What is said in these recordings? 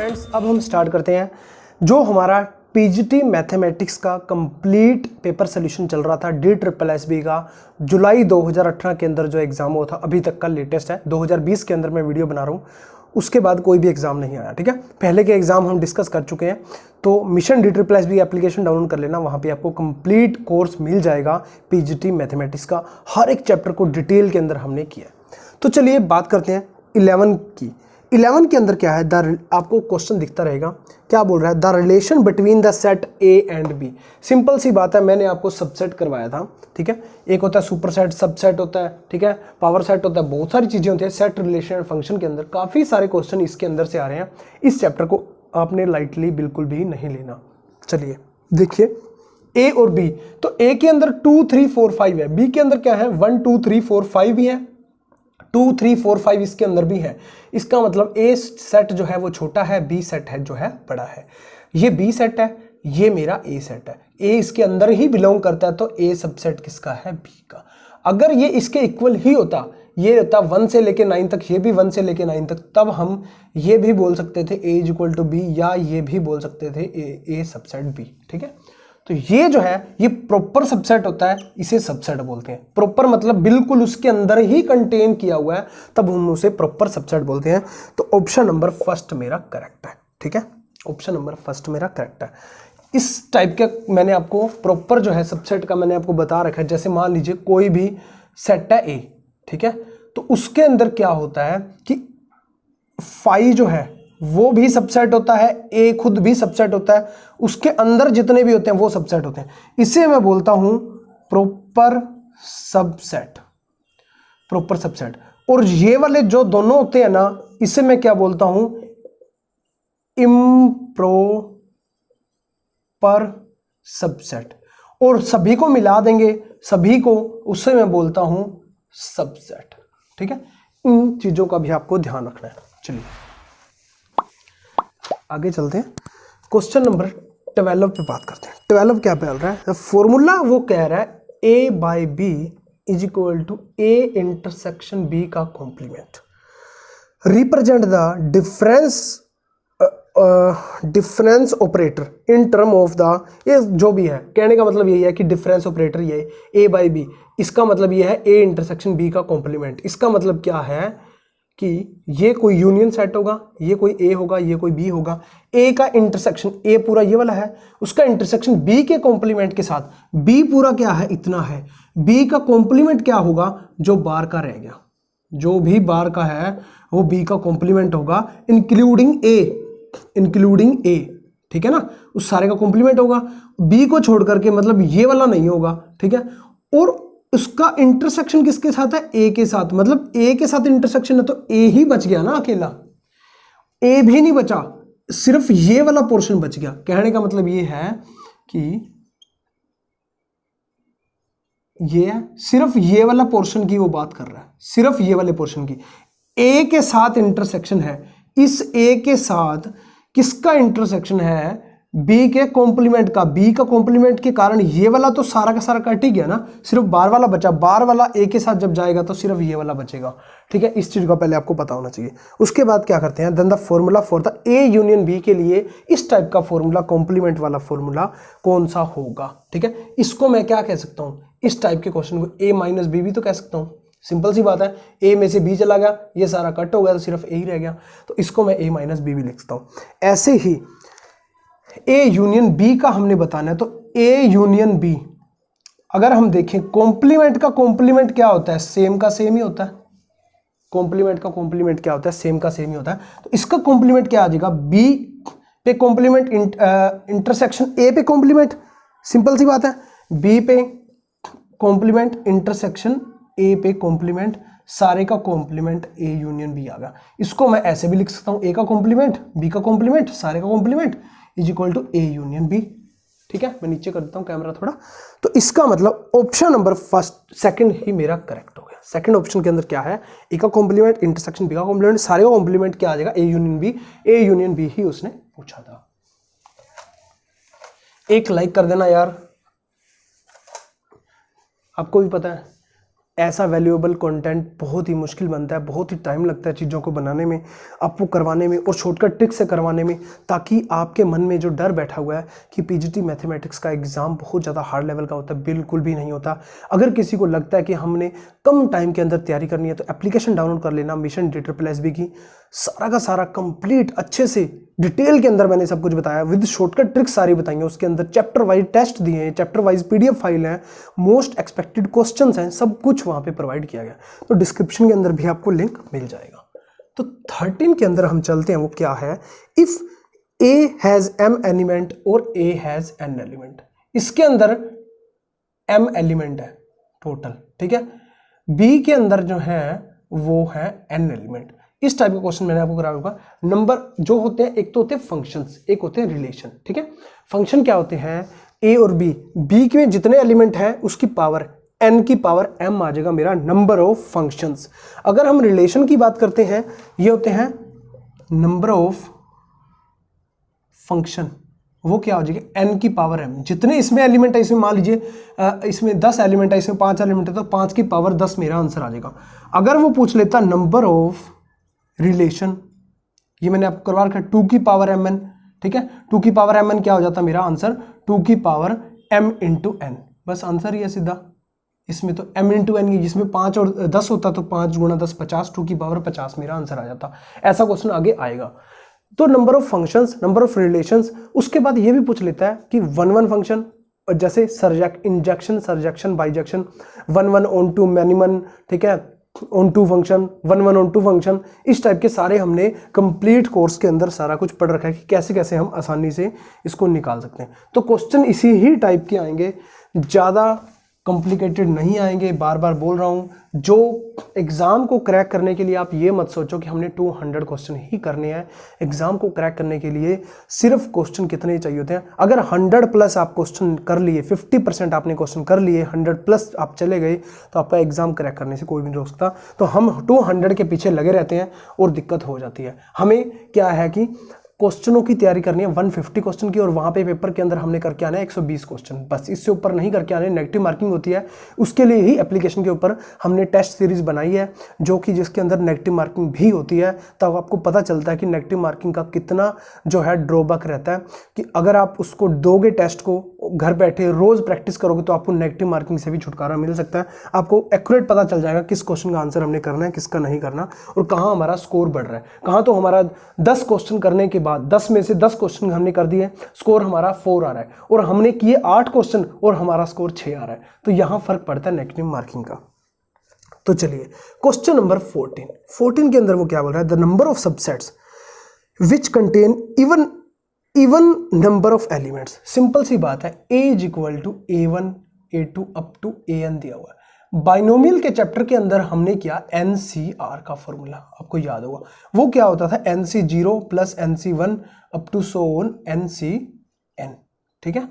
Friends, अब हम start करते हैं जो हमारा पीजीटी मैथमेटिक्स का कंप्लीट पेपर सोल्यूशन चल रहा था DSSB का जुलाई 2018 के अंदर जो एग्ज़ाम हुआ था अभी तक का लेटेस्ट है। 2020 के अंदर मैं वीडियो बना रहा हूँ, उसके बाद कोई भी एग्ज़ाम नहीं आया। ठीक है, पहले के एग्ज़ाम हम डिस्कस कर चुके हैं, तो मिशन DSSB एप्लीकेशन डाउनलोड कर लेना, वहाँ पे आपको कंप्लीट कोर्स मिल जाएगा पीजीटी मैथमेटिक्स का। हर एक चैप्टर को डिटेल के अंदर हमने किया। तो चलिए बात करते हैं 11 की। 11 के अंदर क्या है, आपको क्वेश्चन दिखता रहेगा, क्या बोल रहा है, the relation between the set A and B. Simple सी बात है, मैंने आपको सबसेट करवाया था। ठीक है, एक होता है सुपर सेट, सबसेट होता है, ठीक है, पावर सेट होता है, बहुत सारी चीज़ें होती है सेट रिलेशन एंड फंक्शन के अंदर। काफ़ी सारे क्वेश्चन इसके अंदर से आ रहे हैं, इस चैप्टर को आपने लाइटली बिल्कुल भी नहीं लेना। चलिए देखिए, ए और बी, तो ए के अंदर 2 3 4 5 है, बी के अंदर क्या है 1 2 3 4 5 भी है, 2 3 4 5 इसके अंदर भी है। इसका मतलब ए सेट जो है वो छोटा है, बी सेट है जो है बड़ा है। ये बी सेट है, ये मेरा ए सेट है, ए इसके अंदर ही बिलोंग करता है, तो ए सबसेट किसका है, बी का। अगर ये इसके इक्वल ही होता, ये होता 1 से लेके 9 तक, ये भी 1 से लेके 9 तक, तब हम ये भी बोल सकते थे ए इज इक्वल टू बी, या ये भी बोल सकते थे ए सबसेट बी। ठीक है, तो ये जो है ये प्रॉपर सबसेट होता है, इसे सबसेट बोलते हैं। प्रॉपर मतलब बिल्कुल उसके अंदर ही कंटेन किया हुआ है, तब हम उसे प्रॉपर सबसेट बोलते हैं। तो ऑप्शन नंबर फर्स्ट मेरा करेक्ट है। ठीक है, ऑप्शन नंबर फर्स्ट मेरा करेक्ट है। इस टाइप के मैंने आपको प्रॉपर जो है सबसेट का मैंने आपको बता रखा है। जैसे मान लीजिए कोई भी सेट है ए, ठीक है, तो उसके अंदर क्या होता है कि फाई जो है वो भी सबसेट होता है, ए खुद भी सबसेट होता है, उसके अंदर जितने भी होते हैं वो सबसेट होते हैं। इसे मैं बोलता हूं प्रॉपर सबसेट, प्रॉपर सबसेट। और ये वाले जो दोनों होते हैं ना, इसे मैं क्या बोलता हूं, इम्प्रॉपर सबसेट। और सभी को मिला देंगे, सभी को, उससे मैं बोलता हूं सबसेट। ठीक है, इन चीजों का भी आपको ध्यान रखना है। चलिए आगे चलते हैं, क्वेश्चन नंबर 12 पे बात करते हैं। 12 क्या बोल रहा है, फॉर्मूला वो कह रहा है a by B is equal to A intersection B का complement, represent the difference operator in term of the, ये जो भी है कहने का मतलब यही है कि डिफरेंस ऑपरेटर ये a बाई बी, इसका मतलब ये है a इंटरसेक्शन b का कॉम्प्लीमेंट। इसका मतलब क्या है कि ये कोई यूनियन सेट होगा, ये कोई ए होगा, ये कोई बी होगा। ए का इंटरसेक्शन, ए पूरा ये वाला है, उसका इंटरसेक्शन बी के कॉम्प्लीमेंट के साथ, बी पूरा क्या है, इतना है, बी का कॉम्प्लीमेंट क्या होगा, जो बार का रह गया, जो भी बार का है वो बी का कॉम्प्लीमेंट होगा, इंक्लूडिंग ए, इंक्लूडिंग ए। ठीक है ना, उस सारे का कॉम्प्लीमेंट होगा, बी को छोड़ करके, मतलब ये वाला नहीं होगा। ठीक है, और उसका इंटरसेक्शन किसके साथ है, ए के साथ, मतलब ए के साथ इंटरसेक्शन है, तो ए ही बच गया ना अकेला, ए भी नहीं बचा, सिर्फ ये वाला पोर्शन बच गया। कहने का मतलब ये है कि ये सिर्फ ये वाला पोर्शन की वो बात कर रहा है, सिर्फ ये वाले पोर्शन की। ए के साथ इंटरसेक्शन है, इस ए के साथ किसका इंटरसेक्शन है, बी के कॉम्प्लीमेंट का। बी का कॉम्प्लीमेंट के कारण ये वाला तो सारा का सारा कट ही गया ना, सिर्फ बार वाला बचा। बार वाला ए के साथ जब जाएगा तो सिर्फ ये वाला बचेगा। ठीक है, इस चीज का पहले आपको पता होना चाहिए। उसके बाद क्या करते हैं, then the formula for the A union B के लिए इस टाइप का फॉर्मूला, कॉम्प्लीमेंट वाला फॉर्मूला कौन सा होगा। ठीक है, इसको मैं क्या कह सकता हूं, इस टाइप के क्वेश्चन को ए माइनस बी भी तो कह सकता हूं। सिंपल सी बात है, ए में से बी चला गया, ये सारा कट हो गया, तो सिर्फ ए ही रह गया, तो इसको मैं ए माइनस बी भी लिख सकता हूं। ऐसे ही ए यूनियन बी का हमने बताना है, तो ए यूनियन बी अगर हम देखें, कॉम्प्लीमेंट का कॉम्प्लीमेंट क्या होता है, सेम का सेम ही होता है। कॉम्प्लीमेंट का कॉम्प्लीमेंट क्या होता है, सेम का सेम ही होता है। तो इसका कॉम्प्लीमेंट क्या आ जाएगा, बी पे कॉम्प्लीमेंट इंटरसेक्शन ए पे कॉम्प्लीमेंट, सिंपल सी बात है, बी पे कॉम्प्लीमेंट इंटरसेक्शन ए पे कॉम्प्लीमेंट, सारे का कॉम्प्लीमेंट ए यूनियन बी आ गया। इसको मैं ऐसे भी लिख सकता हूं, ए का कॉम्प्लीमेंट, बी का कॉम्प्लीमेंट, सारे का complement is equal to A union B. ठीक है, मैं नीचे कर देता हूं कैमरा थोड़ा। तो इसका मतलब ऑप्शन नंबर फर्स्ट सेकंड ही मेरा करेक्ट हो गया। सेकंड ऑप्शन के अंदर क्या है, ए का कॉम्प्लीमेंट इंटरसेक्शन बी का कॉम्प्लीमेंट, सारे का कॉम्प्लीमेंट क्या आ जाएगा, A union B. A union B ही उसने पूछा था। एक लाइक कर देना यार, आपको भी पता है ऐसा वैल्यूएबल कंटेंट बहुत ही मुश्किल बनता है, बहुत ही टाइम लगता है चीज़ों को बनाने में, आपको करवाने में और शॉर्टकट ट्रिक से करवाने में, ताकि आपके मन में जो डर बैठा हुआ है कि पीजीटी मैथमेटिक्स का एग्ज़ाम बहुत ज़्यादा हार्ड लेवल का होता है, बिल्कुल भी नहीं होता। अगर किसी को लगता है कि हमने कम टाइम के अंदर तैयारी करनी है तो एप्लीकेशन डाउनलोड कर लेना मिशन DSSB की। सारा का सारा कंप्लीट अच्छे से डिटेल के अंदर मैंने सब कुछ बताया, विद शॉर्टकट ट्रिक्स सारी बताई हैं। उसके अंदर चैप्टर वाइज टेस्ट दिए हैं, चैप्टर वाइज PDF फाइल है, मोस्ट एक्सपेक्टेड क्वेश्चंस हैं, सब कुछ वहाँ पे प्रोवाइड किया गया। तो डिस्क्रिप्शन के अंदर भी आपको लिंक मिल जाएगा। तो 13 के अंदर हम चलते हैं, वो क्या है, if A has M element और A हैज N एलिमेंट। इसके अंदर M एलिमेंट है टोटल, ठीक है। B के अंदर जो है वो है N एलिमेंट। इस टाइप का क्वेश्चन मैंने आपको कराया होगा। नंबर जो होते हैं, एक तो होते हैं फंक्शंस, एक होते हैं रिलेशन, ठीक है। फंक्शन क्या होते हैं, A और B के जितने एलिमेंट हैं उसकी पावर n की पावर m आ जाएगा मेरा नंबर ऑफ फंक्शंस। अगर हम रिलेशन की बात करते हैं, ये होते हैं नंबर ऑफ फंक्शन, वो क्या हो जाएगा n की पावर m। जितने इसमें एलिमेंट है, इसमें मान लीजिए इसमें 10 एलिमेंट है, इसमें 5 एलिमेंट है, तो 5 की पावर 10 मेरा आंसर आ जाएगा। अगर वो पूछ लेता नंबर ऑफ रिलेशन, ये मैंने आपको करवा रखा है 2 की पावर mn, ठीक है। 2 की पावर mn क्या हो जाता मेरा आंसर 2 की पावर m इंटू n, बस आंसर ही है सीधा। इसमें तो m इंटू एन, जिसमें 5 और 10 होता तो 5 गुणा 10 50, 2 की पावर 50 मेरा आंसर आ जाता। ऐसा क्वेश्चन आगे आएगा। तो number of functions, number of relations. उसके बाद ये भी पूछ लेता है कि 1 फंक्शन, जैसे injection, surjection, bijection, 1 onto minimum, ठीक है, onto function, 1 onto function, इस टाइप के सारे हमने कंप्लीट कोर्स के अंदर सारा कुछ पढ़ रखा है कि कैसे कैसे हम आसानी से इसको निकाल सकते हैं। तो क्वेश्चन इसी ही टाइप के आएंगे, ज़्यादा कॉम्प्लिकेटेड नहीं आएंगे। बार बार बोल रहा हूँ, जो एग्ज़ाम को क्रैक करने के लिए आप ये मत सोचो कि हमने 200 क्वेश्चन ही करने हैं। एग्ज़ाम को क्रैक करने के लिए सिर्फ क्वेश्चन कितने ही चाहिए होते हैं। अगर 100+ आप क्वेश्चन कर लिए, 50% आपने क्वेश्चन कर लिए, 100+ आप चले गए, तो आपका एग्ज़ाम क्रैक करने से कोई भी नहीं रोक सकता। तो हम 200 के पीछे लगे रहते हैं और दिक्कत हो जाती है। हमें क्या है कि क्वेश्चनों की तैयारी करनी है 150 क्वेश्चन की, और वहाँ पे पेपर के अंदर हमने करके आना है 120 क्वेश्चन, बस इससे ऊपर नहीं करके आने। नेगेटिव मार्किंग होती है, उसके लिए ही एप्लीकेशन के ऊपर हमने टेस्ट सीरीज बनाई है, जो कि जिसके अंदर नेगेटिव मार्किंग भी होती है। तब आपको पता चलता है कि नेगेटिव मार्किंग का कितना जो है ड्रॉबैक रहता है, कि अगर आप उसको दोगे टेस्ट को, घर बैठे रोज़ प्रैक्टिस करोगे, तो आपको नेगेटिव मार्किंग से भी छुटकारा मिल सकता है। आपको एक्यूरेट पता चल जाएगा किस क्वेश्चन का आंसर हमने करना है, किसका नहीं करना, और कहाँ हमारा स्कोर बढ़ रहा है। कहाँ तो हमारा 10 क्वेश्चन करने के बाद 10 में से 10 क्वेश्चन हमने कर दिए, स्कोर हमारा 4 आ रहा है, और हमने किए 8 क्वेश्चन और हमारा स्कोर 6 आ रहा है। तो यहां फर्क पड़ता है नेगेटिव मार्किंग का। तो चलिए क्वेश्चन नंबर 14 के अंदर वो क्या बोल रहा है, the number of subsets which contain even number of elements. Simple सी बात है, a is equal to A1 A2 up to AN दिया हुआ है। बाइनोमियल के चैप्टर के अंदर हमने किया NCR का फॉर्मूला, आपको याद होगा। वो क्या होता था, NC0 plus NC1 up to so on NCN, ठीक है,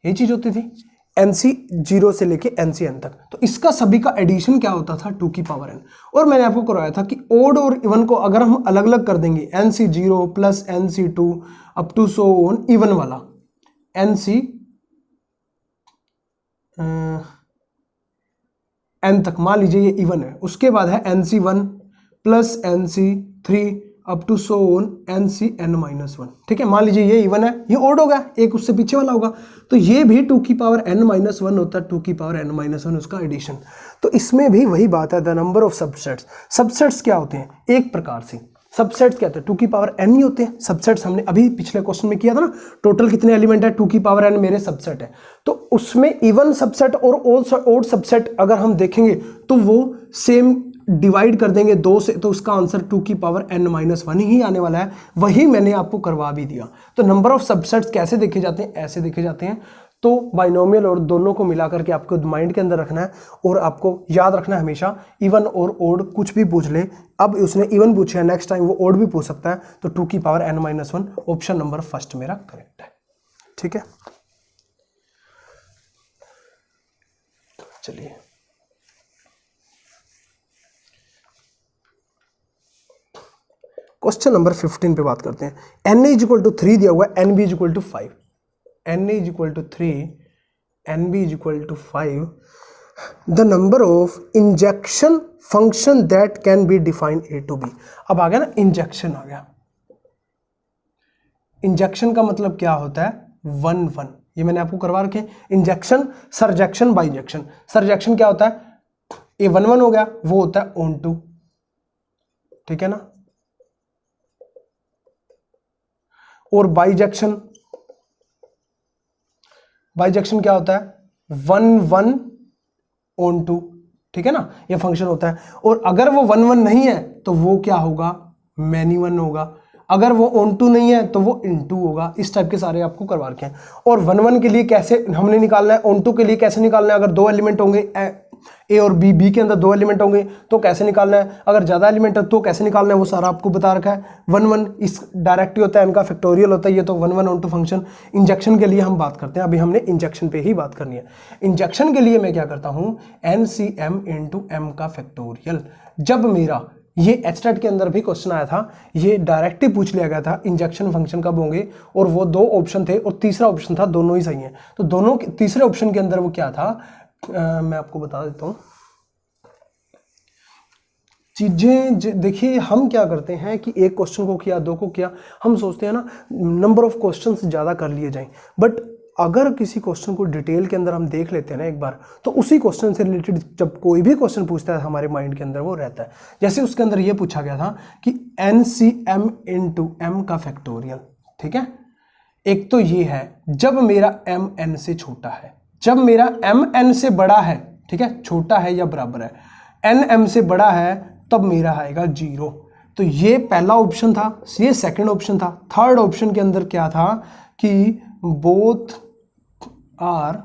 ये चीज होती थी NC0 से लेके NCN तक। तो इसका सभी का एडिशन क्या होता था 2 की पावर n। और मैंने आपको करवाया था कि ओड और इवन को अगर हम अलग अलग कर देंगे, NC0 plus NC2 up to so on even वाला n तक, मान लीजिए ये इवन है। उसके बाद है NC1 plus NC3 up to so on NCN-1, ठीक है। मान लीजिए ये इवन है, ये ओड होगा, एक उससे पीछे वाला होगा, तो ये भी 2 की पावर n-1 होता है, 2 की पावर n-1 उसका एडिशन। तो इसमें भी वही बात है, the number of subsets. Subsets क्या होते हैं, एक प्रकार से सबसेट्स क्या होते हैं, 2 की पावर n ही होते हैं सबसेट्स। हमने अभी पिछले क्वेश्चन में किया था ना, टोटल कितने एलिमेंट है, 2 की पावर n मेरे सबसेट है। तो उसमें इवन सबसेट और ओड सबसेट अगर हम देखेंगे तो वो सेम डिवाइड कर देंगे 2 से, तो उसका आंसर 2 की पावर n-1 ही आने वाला है। वही मैंने आपको करवा भी दिया। तो नंबर ऑफ सबसेट्स कैसे देखे जाते हैं, ऐसे देखे जाते हैं। तो बाइनोमियल और दोनों को मिलाकर के आपको माइंड के अंदर रखना है, और आपको याद रखना है हमेशा, इवन और ओड कुछ भी पूछ ले। अब उसने इवन पूछा है, नेक्स्ट टाइम वो ओड भी पूछ सकता है। तो 2 की power n-1 option number first मेरा करेक्ट है, ठीक है। चलिए क्वेश्चन नंबर 15 पे बात करते हैं। n इज इक्वल टू 3 दिया हुआ है, nb is equal to 5, n is equal to 3, nb is equal to 5। The number of injection function that can be defined A to B. अब आ गया ना, इंजेक्शन आ गया। इंजेक्शन का मतलब क्या होता है, 1 1, ये मैंने आपको करवा रखे। Injection, surjection, bijection. सरजेक्शन क्या होता है, ये 1 1 हो गया, वो होता है ऑन टू, ठीक है ना। और बाइजेक्शन, बाइजेक्शन क्या होता है, 1 1 ऑन टू, ठीक है ना, ये फंक्शन होता है। और अगर वो 1 1 नहीं है तो वो क्या होगा, मैनी 1 होगा। अगर वो ऑन टू नहीं है तो वो इनटू होगा। इस टाइप के सारे आपको करवा रखे हैं। और 1 1 के लिए कैसे हमने निकालना है, ऑन टू के लिए कैसे निकालना है, अगर 2 एलिमेंट होंगे ए और बी, बी के अंदर 2 एलिमेंट होंगे तो कैसे निकालना है, अगर ज्यादा एलिमेंट है तो कैसे निकालना है, वो सारा आपको बता रखा है। 1 1 इस डायरेक्ट ही होता है, इनका फैक्टोरियल होता है, ये तो 1 1 ऑन टू फंक्शन। इंजेक्शन के लिए हम बात करते हैं, अभी हमने इंजेक्शन पे ही बात करनी है। इंजेक्शन के लिए मैं क्या करता हूं, NCM इंटू एम का फैक्टोरियल। जब मेरा ये एचटेट के अंदर भी क्वेश्चन आया था, ये डायरेक्ट ही पूछ लिया गया था, इंजेक्शन फंक्शन कब होंगे, और वो 2 ऑप्शन थे और तीसरा ऑप्शन था, दोनों ही सही है। तो दोनों तीसरे ऑप्शन के अंदर वो क्या था, मैं आपको बता देता हूं चीजें। देखिए हम क्या करते हैं कि एक क्वेश्चन को किया, 2 को किया, हम सोचते हैं ना नंबर ऑफ क्वेश्चंस ज्यादा कर लिए जाएं। बट अगर किसी क्वेश्चन को डिटेल के अंदर हम देख लेते हैं ना एक बार, तो उसी क्वेश्चन से रिलेटेड जब कोई भी क्वेश्चन पूछता है हमारे माइंड के अंदर वो रहता है। जैसे उसके अंदर ये पूछा गया था कि NCM इंटू एम का फैक्टोरियल, ठीक है। एक तो ये है जब मेरा m n से छोटा है, जब मेरा m n से बड़ा है, ठीक है, छोटा है या बराबर है, n m से बड़ा है, तब मेरा आएगा 0। तो ये पहला ऑप्शन था, ये सेकंड ऑप्शन था। थर्ड ऑप्शन के अंदर क्या था कि बोथ आर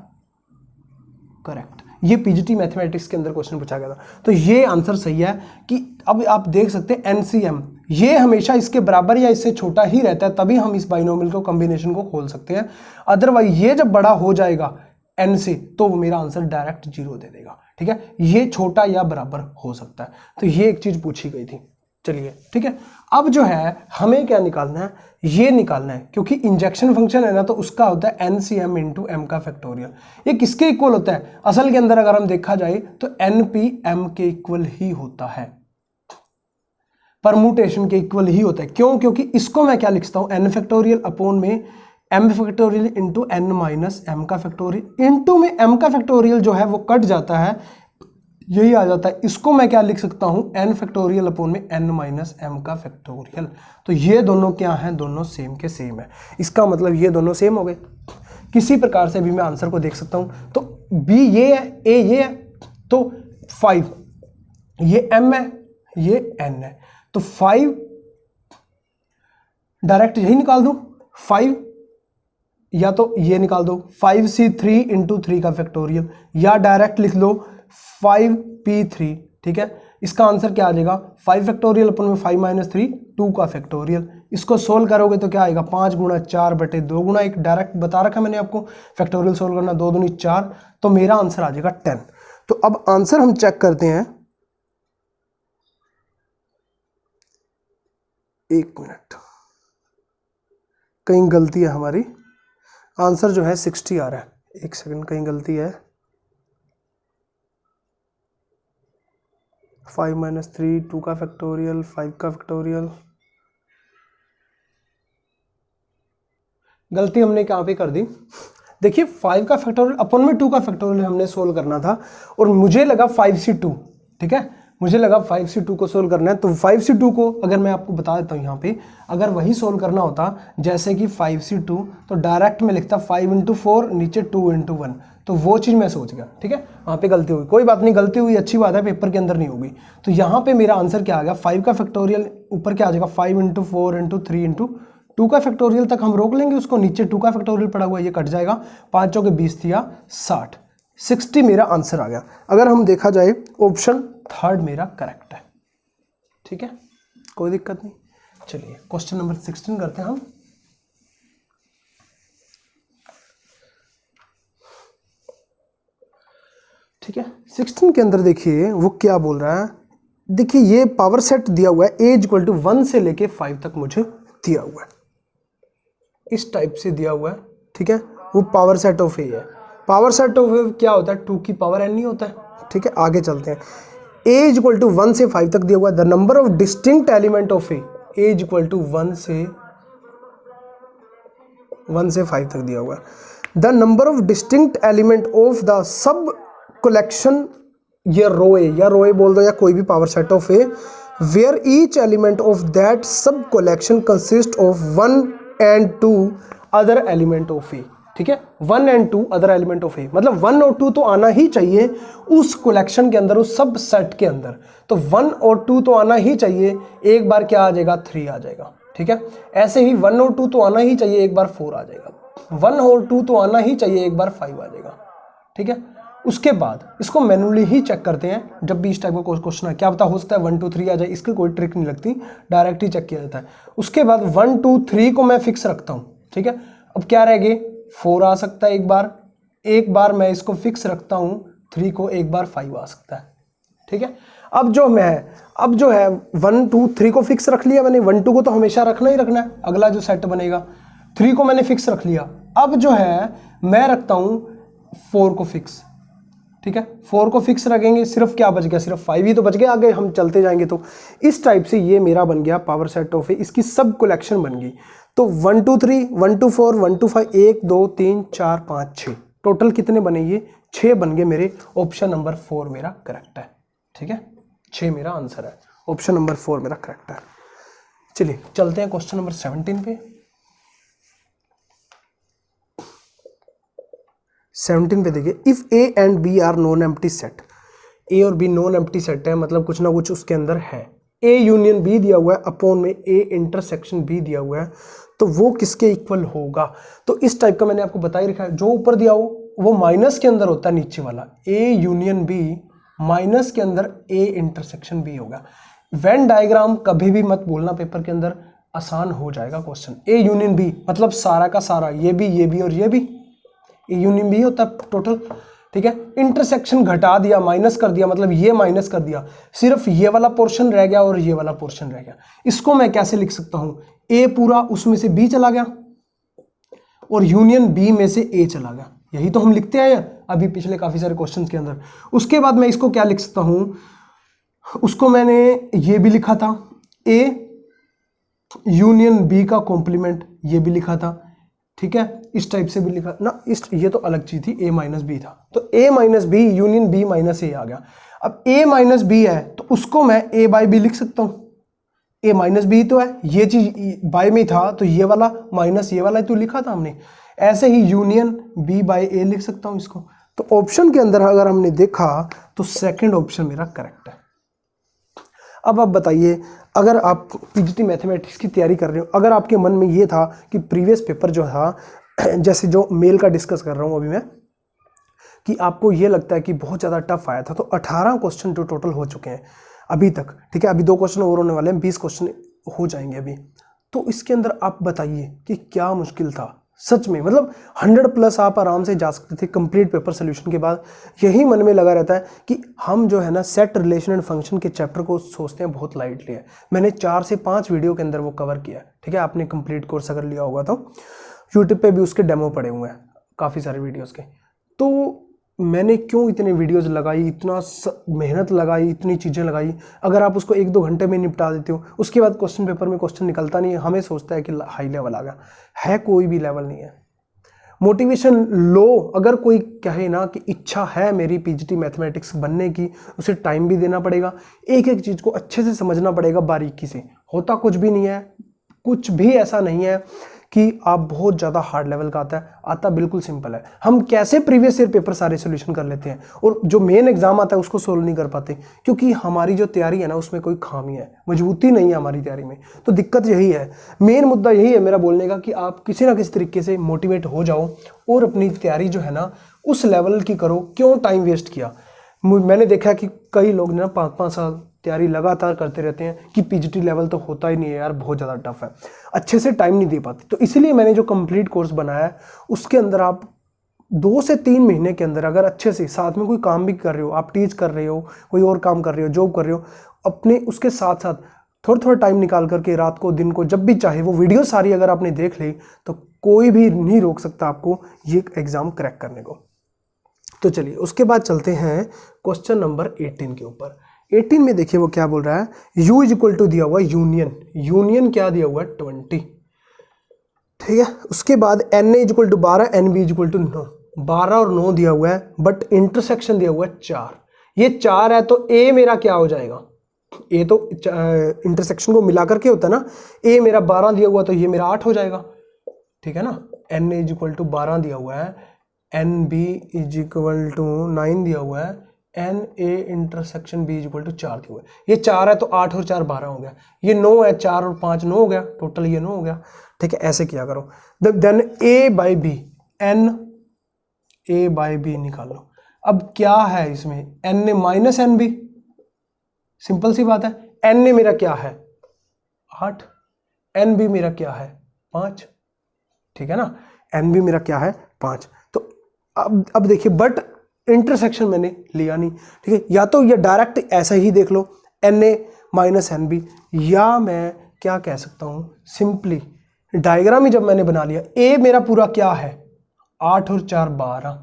करेक्ट। ये पीजीटी मैथमेटिक्स के अंदर क्वेश्चन पूछा गया था, तो ये आंसर सही है। कि अब आप देख सकते हैं NCM ये हमेशा इसके बराबर या इससे छोटा ही रहता है, तभी हम इस बाइनोमियल को कॉम्बिनेशन को खोल सकते हैं। अदरवाइज ये जब बड़ा हो जाएगा n से, तो मेरा आंसर डायरेक्ट 0 दे देगा, ठीक है। ये छोटा या बराबर हो सकता है, तो ये एक चीज पूछी गई थी। चलिए ठीक है, अब जो है हमें क्या निकालना है, ये निकालना है, क्योंकि इंजेक्शन फंक्शन है ना, तो उसका होता है NCM इंटू एम का फैक्टोरियल। ये किसके इक्वल होता है, असल के अंदर अगर हम देखा जाए तो NPM के इक्वल ही होता है, परमुटेशन के इक्वल ही होता है। क्यों, क्योंकि इसको मैं क्या लिखता हूं, n फैक्टोरियल अपॉन में m factorial into n minus m का फैक्टोरियल। इंटू में m का फैक्टोरियल जो है वो कट जाता है, यही आ जाता है। इसको मैं क्या लिख सकता हूं, n फैक्टोरियल अपॉन में n माइनस m का फैक्टोरियल। तो ये दोनों क्या हैं, दोनों सेम के सेम है। इसका मतलब ये दोनों सेम हो गए। किसी प्रकार से भी मैं आंसर को देख सकता हूं, तो b ये है, a ये है, तो 5 ये m है, ये n है, तो 5 डायरेक्ट यही निकाल दूं, 5 या तो ये निकाल दो 5c3 इंटू 3 का फैक्टोरियल, या डायरेक्ट लिख लो 5p3, ठीक है। इसका आंसर क्या आ जाएगा, 5 फैक्टोरियल अपन में 5 माइनस 3 2 का फैक्टोरियल। इसको सोल्व करोगे तो क्या आएगा, 5 गुणा 4 बटे 2 गुणा 1, डायरेक्ट बता रखा मैंने आपको, फैक्टोरियल सोल्व करना, 2 दूनी 4, तो मेरा आंसर आ जाएगा 10। तो अब आंसर हम चेक करते हैं, 1 मिनट, कहीं गलती है हमारी, आंसर जो है 60 आ रहा है, 1 सेकंड, कहीं गलती है, 5 माइनस 3 2 का फैक्टोरियल 5 का फैक्टोरियल, गलती हमने कहाँ पे कर दी। देखिए 5 का फैक्टोरियल अपन में 2 का फैक्टोरियल हमने सोल्व करना था, और मुझे लगा 5c2, ठीक है, मुझे लगा 5c2 को सोल्व करना है। तो 5c2 को अगर मैं आपको बता देता हूँ यहाँ पे, अगर वही सोल्व करना होता जैसे कि 5c2, तो डायरेक्ट में लिखता 5 इंटू 4 नीचे 2 इंटू 1, तो वो चीज़ मैं सोच गया, ठीक है, वहाँ पे गलती हुई, कोई बात नहीं, गलती हुई अच्छी बात है, पेपर के अंदर नहीं होगी। तो यहाँ पे मेरा आंसर क्या आ गया, 5 का फैक्टोरियल ऊपर क्या आ जाएगा, 5 इंटू 4 इंटू 3 इंटू 2 का फैक्टोरियल तक हम रोक लेंगे उसको, नीचे 2 का फैक्टोरियल पड़ा हुआ है, ये कट जाएगा, 5 चौके 20 दिया 60, 60 मेरा आंसर आ गया। अगर हम देखा जाए ऑप्शन थर्ड मेरा करेक्ट है, ठीक है, कोई दिक्कत नहीं। चलिए क्वेश्चन नंबर 16 करते हैं हम। ठीक है, 16 के अंदर देखिए वो क्या बोल रहा है। देखिए ये पावर सेट दिया हुआ है, a इक्वल टू 1 से लेके 5 तक मुझे दिया हुआ है, इस टाइप से दिया हुआ है, ठीक है, वो पावर सेट ऑफ ए है। पावर सेट ऑफ ए क्या होता है, 2 की पावर n ही होता है, ठीक है, आगे चलते हैं। ए इज इक्वल टू 1 से 5 तक दिया हुआ है। The number of distinct element of A is equal to 1 से 5 तक दिया हुआ है। The number of distinct element of the sub collection, ये रो ए या रो ए बोल दो या कोई भी power set of A, where each element of that sub collection consist of 1 and 2 other element of A. ठीक है, 1 and 2 other element of A, मतलब 1 और 2 तो आना ही चाहिए उस कलेक्शन के अंदर, उस सब सेट के अंदर। तो 1 और 2 तो आना ही चाहिए, एक बार क्या आ जाएगा 3 आ जाएगा। ठीक है, ऐसे ही 1 और 2 तो आना ही चाहिए, एक बार 4 आ जाएगा। 1 और 2 तो आना ही चाहिए, एक बार 5 आ जाएगा। ठीक है, उसके बाद इसको मैनुअली ही चेक करते हैं जब भी इस टाइप का क्वेश्चन है। क्या पता हो सकता है 1 2 3 आ जाए, इसकी कोई ट्रिक नहीं लगती, डायरेक्ट ही चेक किया जाता है। उसके बाद 1 2 3 को मैं फिक्स रखता हूँ। ठीक है, अब क्या रह गए, 4 आ सकता है एक बार मैं इसको फिक्स रखता हूँ, 3 को एक बार 5 आ सकता है। ठीक है, अब जो है 1 2 3 को फिक्स रख लिया मैंने, 1 2 को तो हमेशा रखना ही रखना है, अगला जो सेट बनेगा। 3 को मैंने फिक्स रख लिया, अब जो है मैं रखता हूँ 4 को फिक्स। ठीक है, 4 को फिक्स रखेंगे, सिर्फ क्या बच गया, सिर्फ 5 ही तो बच गया, आगे हम चलते जाएंगे। तो इस टाइप से ये मेरा बन गया पावर सेट ऑफ ए, इसकी सब कलेक्शन बन गई। तो 1 2 3 1 2 4 1 2 5 1 2 3 4 5 6, टोटल कितने बने, ये 6 बन गए मेरे। ऑप्शन नंबर 4 मेरा करेक्ट है। ठीक है, 6 मेरा आंसर है, ऑप्शन नंबर 4 मेरा करेक्ट है। चलिए चलते हैं क्वेश्चन नंबर 17 पे। 17 पे देखिए, if A and B are non empty set, A और बी नॉन एम्प्टी सेट है, मतलब कुछ ना कुछ उसके अंदर है। ए यूनियन बी दिया हुआ है, अपॉन में ए इंटरसेक्शन बी दिया हुआ है, तो वो किसके इक्वल होगा। तो इस टाइप का मैंने आपको बता ही रखा है, जो ऊपर दिया हो वो माइनस के अंदर होता है, नीचे वाला ए यूनियन बी माइनस के अंदर ए इंटरसेक्शन बी होगा। वेन डायग्राम कभी भी मत बोलना पेपर के अंदर, आसान हो जाएगा क्वेश्चन। ए यूनियन बी मतलब सारा का सारा, ये भी और ये भी, ए यूनियन बी होता है टोटल। ठीक है, इंटरसेक्शन घटा दिया, माइनस कर दिया, मतलब ये माइनस कर दिया, सिर्फ ये वाला पोर्शन रह गया और ये वाला पोर्शन रह गया। इसको मैं कैसे लिख सकता हूं, ए पूरा उसमें से बी चला गया और यूनियन बी में से ए चला गया, यही तो हम लिखते आए अभी पिछले काफी सारे क्वेश्चंस के अंदर। उसके बाद मैं इसको क्या लिख सकता हूं, उसको मैंने ये भी लिखा था, ए यूनियन बी का कॉम्प्लीमेंट, ये भी लिखा था। ठीक है, इस टाइप से भी लिखा ना, ये तो अलग चीज थी, ए माइनस बी था, तो A minus B union B minus A आ गया। अब ए माइनस बी है तो उसको मैं ए बाई बी लिख सकता हूं, ए माइनस बी तो है, ये चीज बाय में था तो ये वाला माइनस ये वाला तो लिखा था हमने। ऐसे ही यूनियन बी बाई ए लिख सकता हूं इसको। तो ऑप्शन के अंदर अगर हमने देखा तो सेकंड ऑप्शन मेरा करेक्ट है। अब आप बताइए, अगर आप पीजीटी मैथमेटिक्स की तैयारी कर रहे हो, अगर आपके मन में ये था कि प्रीवियस पेपर जो था, जैसे जो मेल का डिस्कस कर रहा हूँ अभी मैं, कि आपको ये लगता है कि बहुत ज़्यादा टफ आया था, तो 18 क्वेश्चन जो टोटल हो चुके हैं अभी तक। ठीक है, अभी 2 क्वेश्चन और होने वाले हैं, 20 क्वेश्चन हो जाएंगे अभी। तो इसके अंदर आप बताइए कि क्या मुश्किल था सच में, मतलब 100+ आप आराम से जा सकते थे कंप्लीट पेपर सोल्यूशन के बाद। यही मन में लगा रहता है कि हम जो है ना सेट रिलेशन एंड फंक्शन के चैप्टर को सोचते हैं बहुत लाइटली है। मैंने 4 से 5 वीडियो के अंदर वो कवर किया है। ठीक है, आपने कंप्लीट कोर्स अगर लिया होगा तो यूट्यूब पे भी उसके डेमो पड़े हुए हैं काफ़ी सारे वीडियोज़ के। तो मैंने क्यों इतने वीडियोस लगाई, इतना मेहनत लगाई, इतनी चीज़ें लगाई, अगर आप उसको 1-2 घंटे में निपटा देते हो, उसके बाद क्वेश्चन पेपर में क्वेश्चन निकलता नहीं है, हमें सोचता है कि हाई लेवल आ गया है, कोई भी लेवल नहीं है। मोटिवेशन लो, अगर कोई कहे ना कि इच्छा है मेरी पीजीटी मैथमेटिक्स बनने की, उसे टाइम भी देना पड़ेगा, एक एक चीज़ को अच्छे से समझना पड़ेगा बारीकी से। होता कुछ भी नहीं है, कुछ भी ऐसा नहीं है कि आप बहुत ज़्यादा हार्ड लेवल का आता बिल्कुल सिंपल है। हम कैसे प्रीवियस ईयर पेपर सारे सोल्यूशन कर लेते हैं और जो मेन एग्जाम आता है उसको सोल्व नहीं कर पाते, क्योंकि हमारी जो तैयारी है ना उसमें कोई खामी है, मजबूती नहीं है हमारी तैयारी में। तो दिक्कत यही है, मेन मुद्दा यही है मेरा बोलने का, कि आप किसी ना किसी तरीके से मोटिवेट हो जाओ और अपनी तैयारी जो है ना उस लेवल की करो। क्यों टाइम वेस्ट किया। मैंने देखा कि कई लोग ना 5-5 साल तैयारी लगातार करते रहते हैं कि पीजीटी लेवल तो होता ही नहीं है यार, बहुत ज़्यादा टफ है, अच्छे से टाइम नहीं दे पाते। तो इसीलिए मैंने जो कंप्लीट कोर्स बनाया है उसके अंदर आप 2 से 3 महीने के अंदर अगर अच्छे से साथ में कोई काम भी कर रहे हो, आप टीच कर रहे हो, कोई और काम कर रहे हो, जॉब कर रहे हो, अपने उसके साथ साथ थोड़ा टाइम निकाल करके रात को दिन को जब भी चाहे वो वीडियो सारी अगर आपने देख ली तो कोई भी नहीं रोक सकता आपको ये एग्ज़ाम क्रैक करने को। तो चलिए उसके बाद चलते हैं क्वेश्चन नंबर 18 के ऊपर। 18 में देखिए वो क्या बोल रहा है, U इज इक्वल टू दिया हुआ यूनियन, यूनियन क्या दिया हुआ है 20, ठीक है। उसके बाद NA is equal to 12, NB is equal to 9, 12 और 9 दिया हुआ है, बट इंटरसेक्शन दिया हुआ है 4। ये 4 है तो A मेरा क्या हो जाएगा, A तो इंटरसेक्शन को मिला करके होता है ना, A मेरा 12 दिया हुआ तो ये मेरा 8 हो जाएगा, ठीक है ना। NA इज इक्वल टू 12 दिया हुआ है, NB इज इक्वल टू 9 दिया हुआ है, NA intersection B is equal to 4 दिया हुआ है। ये 4 है तो 8 और 4 12 हो गया, ये 9 है, 4 और 5 9 हो गया, टोटल ये 9 हो गया, ठीक है। ऐसे किया करो। Then A by B, N A by B निकाल लो। अब क्या है इसमें, NA माइनस NB, सिंपल सी बात है। NA मेरा क्या है 8, NB मेरा क्या है 5, ठीक है ना। NB मेरा क्या है 5। तो अब देखिए, बट इंटरसेक्शन मैंने लिया नहीं, ठीक है। या तो ये डायरेक्ट ऐसा ही देख लो NA माइनस NB, या मैं क्या कह सकता हूं, सिंपली डायग्राम ही जब मैंने बना लिया, A मेरा पूरा क्या है 8 और 4 12,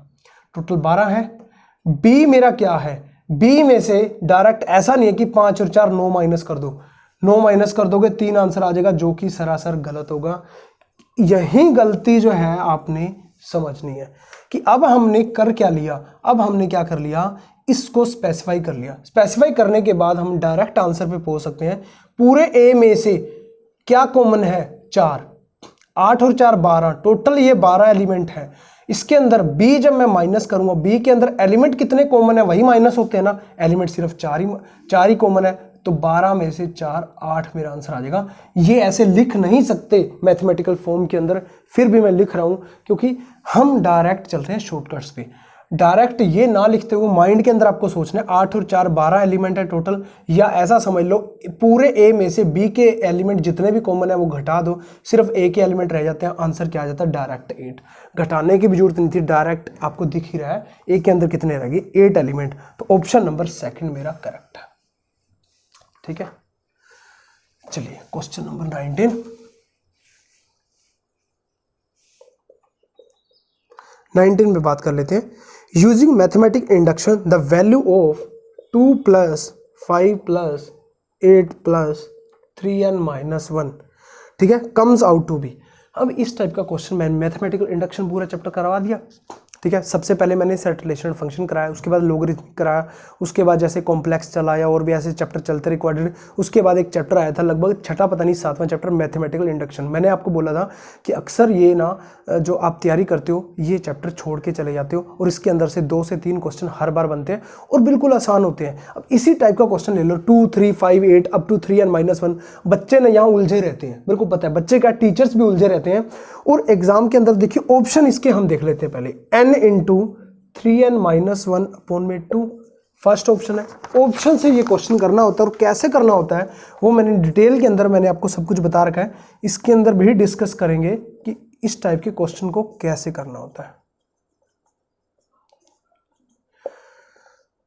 टोटल 12 है। B मेरा क्या है, B में से डायरेक्ट ऐसा नहीं है कि 5 और 4 9 माइनस कर दो, 9 माइनस कर दोगे 3 आंसर आ जाएगा, जो कि सरासर गलत होगा। यही गलती जो है आपने समझनी है कि अब हमने कर क्या लिया, अब हमने क्या कर लिया, इसको स्पेसिफाई कर लिया। स्पेसिफाई करने के बाद हम डायरेक्ट आंसर पे पहुंच सकते हैं। पूरे A में से क्या कॉमन है 4, 8 और 4 12, टोटल ये 12 एलिमेंट है। इसके अंदर B जब मैं माइनस करूंगा, B के अंदर एलिमेंट कितने कॉमन है, वही माइनस होते हैं ना, एलिमेंट सिर्फ 4 ही कॉमन है, तो 12 में से 4 8 मेरा आंसर आ जाएगा। ये ऐसे लिख नहीं सकते मैथमेटिकल फॉर्म के अंदर, फिर भी मैं लिख रहा हूं क्योंकि हम डायरेक्ट चल रहे हैं शॉर्टकट्स पे। डायरेक्ट ये ना लिखते हुए माइंड के अंदर आपको सोचना है 8 और 4 12 एलिमेंट है टोटल, या ऐसा समझ लो पूरे A में से B के एलिमेंट जितने भी कॉमन है वो घटा दो, सिर्फ A के एलिमेंट रह जाते हैं, आंसर क्या आ जाता है डायरेक्ट 8। घटाने की भी जरूरत नहीं थी, डायरेक्ट आपको दिख ही रहा है A के अंदर कितने रहेंगे 8 एलिमेंट। तो ऑप्शन नंबर 2 मेरा करेक्ट है, ठीक है। चलिए क्वेश्चन नंबर 19 में बात कर लेते हैं। Using mathematic induction the value of 2 + 5 + 8 + 3n - 1, ठीक है, कम्स आउट टू बी। अब इस टाइप का क्वेश्चन मैंने मैथमेटिकल इंडक्शन पूरा चैप्टर करवा दिया, ठीक है। सबसे पहले मैंने सेट रिलेशन फंक्शन कराया, उसके बाद लोगरिथमिक कराया, उसके बाद जैसे कॉम्प्लेक्स चलाया और भी ऐसे चैप्टर चलते रिकॉर्डेड। उसके बाद एक चैप्टर आया था लगभग छठा पता नहीं 7वां चैप्टर, मैथमेटिकल इंडक्शन। मैंने आपको बोला था कि अक्सर ये ना जो आप तैयारी करते हो ये चैप्टर छोड़ के चले जाते हो, और इसके अंदर से 2 से 3 क्वेश्चन हर बार बनते हैं और बिल्कुल आसान होते हैं। अब इसी टाइप का क्वेश्चन ले लो 2 3 5 8 अप टू 3n - 1। बच्चे ना यहाँ उलझे रहते हैं, बिल्कुल पता है बच्चे क्या, टीचर्स भी उलझे रहते हैं। और एग्जाम के अंदर देखिए ऑप्शन इसके हम देख लेते हैं पहले, n × 3n - 1/2 फर्स्ट ऑप्शन है। ऑप्शन से ये क्वेश्चन करना होता है, और कैसे करना होता है वो मैंने डिटेल के अंदर मैंने आपको सब कुछ बता रखा है। इसके अंदर भी डिस्कस करेंगे कि इस टाइप के क्वेश्चन को कैसे करना होता है।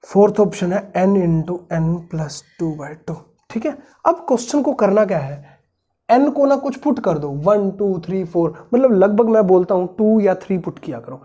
फोर्थ ऑप्शन है n × n + 2/2, ठीक है। अब क्वेश्चन को करना क्या है, n को ना कुछ पुट कर दो 1 2 3 4, मतलब लगभग मैं बोलता हूं 2 या 3 पुट किया करो।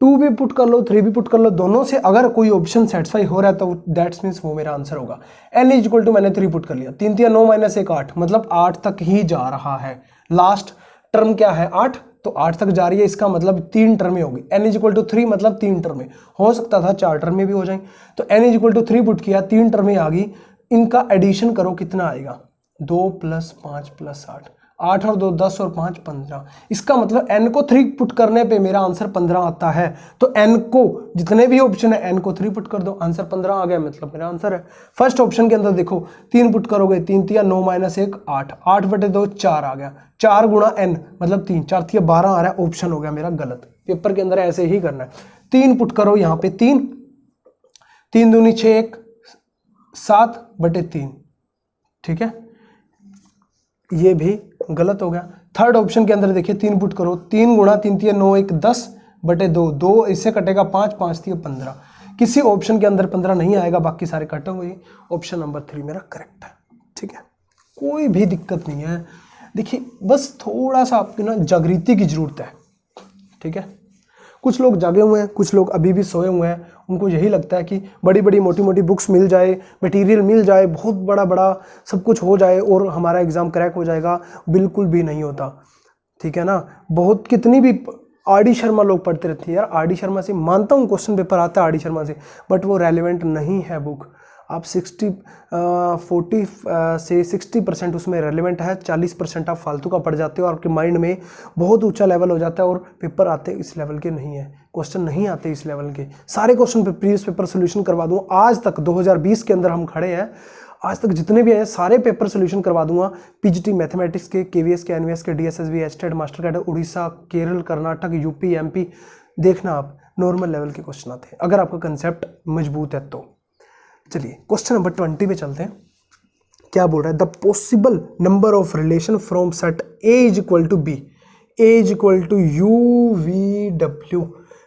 2 भी पुट कर लो 3 भी पुट कर लो, दोनों से अगर कोई ऑप्शन सेटिस्फाई हो रहा है तो दैट्स मीन्स वो मेरा आंसर होगा। n = मैंने 3 पुट कर लिया, 3 3 9 - 1 8, मतलब 8 तक ही जा रहा है। लास्ट टर्म क्या है 8, तो 8 तक जा रही है, इसका मतलब 3 टर्में होगी। n = 3 मतलब 3 टर्में, हो सकता था 4 टर्में भी हो जाएं। तो n = 3 पुट किया, 3 टर्में आ गई, इनका एडिशन करो कितना आएगा 2 + 5 + 8, 8 और 2 10 और 5 15। इसका मतलब n को 3 पुट करने पे मेरा आंसर 15 आता है। तो n को जितने भी ऑप्शन है n को 3 पुट कर दो, आंसर 15 आ गया, मतलब मेरा आंसर है। फर्स्ट ऑप्शन के अंदर देखो 3 पुट करोगे, 3 3 9 - 1 8, 8/2 4 आ गया, 4 × n मतलब 3, 4 3 12 आ रहा है, ऑप्शन हो गया मेरा गलत। पेपर के अंदर ऐसे ही करना है, 3 पुट करो यहाँ पे 3 3 दूनी 6 1 7/3, ठीक है, ये भी गलत हो गया। थर्ड ऑप्शन के अंदर देखिए 3 पुट करो, 3 × 3 3 9 1 10/2, 2 इससे कटेगा 5 5 3 15। किसी ऑप्शन के अंदर 15 नहीं आएगा, बाकी सारे कटे हुए। ऑप्शन नंबर 3 मेरा करेक्ट है, ठीक है, कोई भी दिक्कत नहीं है। देखिए बस थोड़ा सा आपकी ना जागृति की जरूरत है, ठीक है, कुछ लोग जागे हुए हैं, कुछ लोग अभी भी सोए हुए हैं। उनको यही लगता है कि बड़ी बड़ी मोटी मोटी बुक्स मिल जाए, मटेरियल मिल जाए, बहुत बड़ा बड़ा सब कुछ हो जाए और हमारा एग्ज़ाम क्रैक हो जाएगा। बिल्कुल भी नहीं होता, ठीक है ना। बहुत कितनी भी आर डी शर्मा लोग पढ़ते रहते हैं यार, आर डी शर्मा से मानता हूँ क्वेश्चन पेपर आता है आर डी शर्मा से, बट वो रेलिवेंट नहीं है बुक। आप 40 से 60% उसमें रेलिवेंट है, 40% आप फालतू का पढ़ जाते हो और आपके माइंड में बहुत ऊंचा लेवल हो जाता है और पेपर आते इस लेवल के नहीं है, क्वेश्चन नहीं आते इस लेवल के। सारे क्वेश्चन पे प्रीवियस पेपर सोल्यूशन करवा दूँ आज तक, 2020 के अंदर हम खड़े हैं, आज तक जितने भी हैं सारे पेपर सोल्यूशन करवा दूंगा। पीजीटी मैथमेटिक्स के, केवीएस के, एनवीएस के, DSSB, HTET, master cadre, Orissa, Kerala, Karnataka, UP, MP, देखना आप नॉर्मल लेवल के क्वेश्चन आते हैं अगर आपका कंसेप्ट मजबूत है तो। चलिए क्वेश्चन नंबर 20 पे चलते हैं। क्या बोल रहा है, the possible number of relation from set A is equal to B, A is equal to U V W,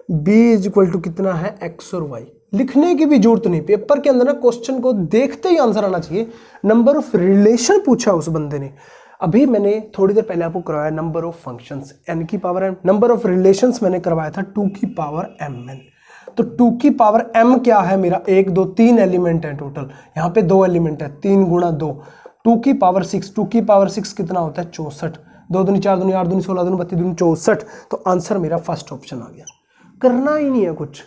B is equal to कितना है एक्स और वाई। लिखने की भी जरूरत नहीं, पेपर के अंदर ना क्वेश्चन को देखते ही आंसर आना चाहिए। नंबर ऑफ रिलेशन पूछा उस बंदे ने। अभी मैंने थोड़ी देर पहले आपको करवाया नंबर ऑफ फंक्शंस n की power m, number of relations मैंने करवाया था 2 की पावर mn। तो 2 की पावर m क्या है मेरा, 1 2 3 एलिमेंट है टोटल, यहाँ पे 2 एलिमेंट है, 3 गुणा 2, 2 की पावर 6, 2 की पावर 6 कितना होता है 64, 2 दूनी 4 दूनी 8 दूनी 16 दूनी 32 दूनी 64। तो आंसर मेरा फर्स्ट ऑप्शन आ गया। करना ही नहीं है कुछ,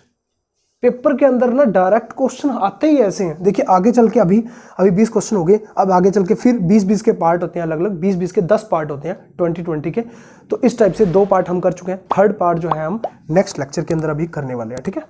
पेपर के अंदर ना डायरेक्ट क्वेश्चन आते ही ऐसे हैं। देखिए आगे चल के अभी 20 क्वेश्चन हो गए, अब आगे चल के फिर 20-20 के पार्ट होते हैं, अलग अलग 20-20 के 10 पार्ट होते हैं 20-20 के। तो इस टाइप से 2 पार्ट हम कर चुके हैं, थर्ड पार्ट जो है हम नेक्स्ट लेक्चर के अंदर अभी करने वाले हैं, ठीक है।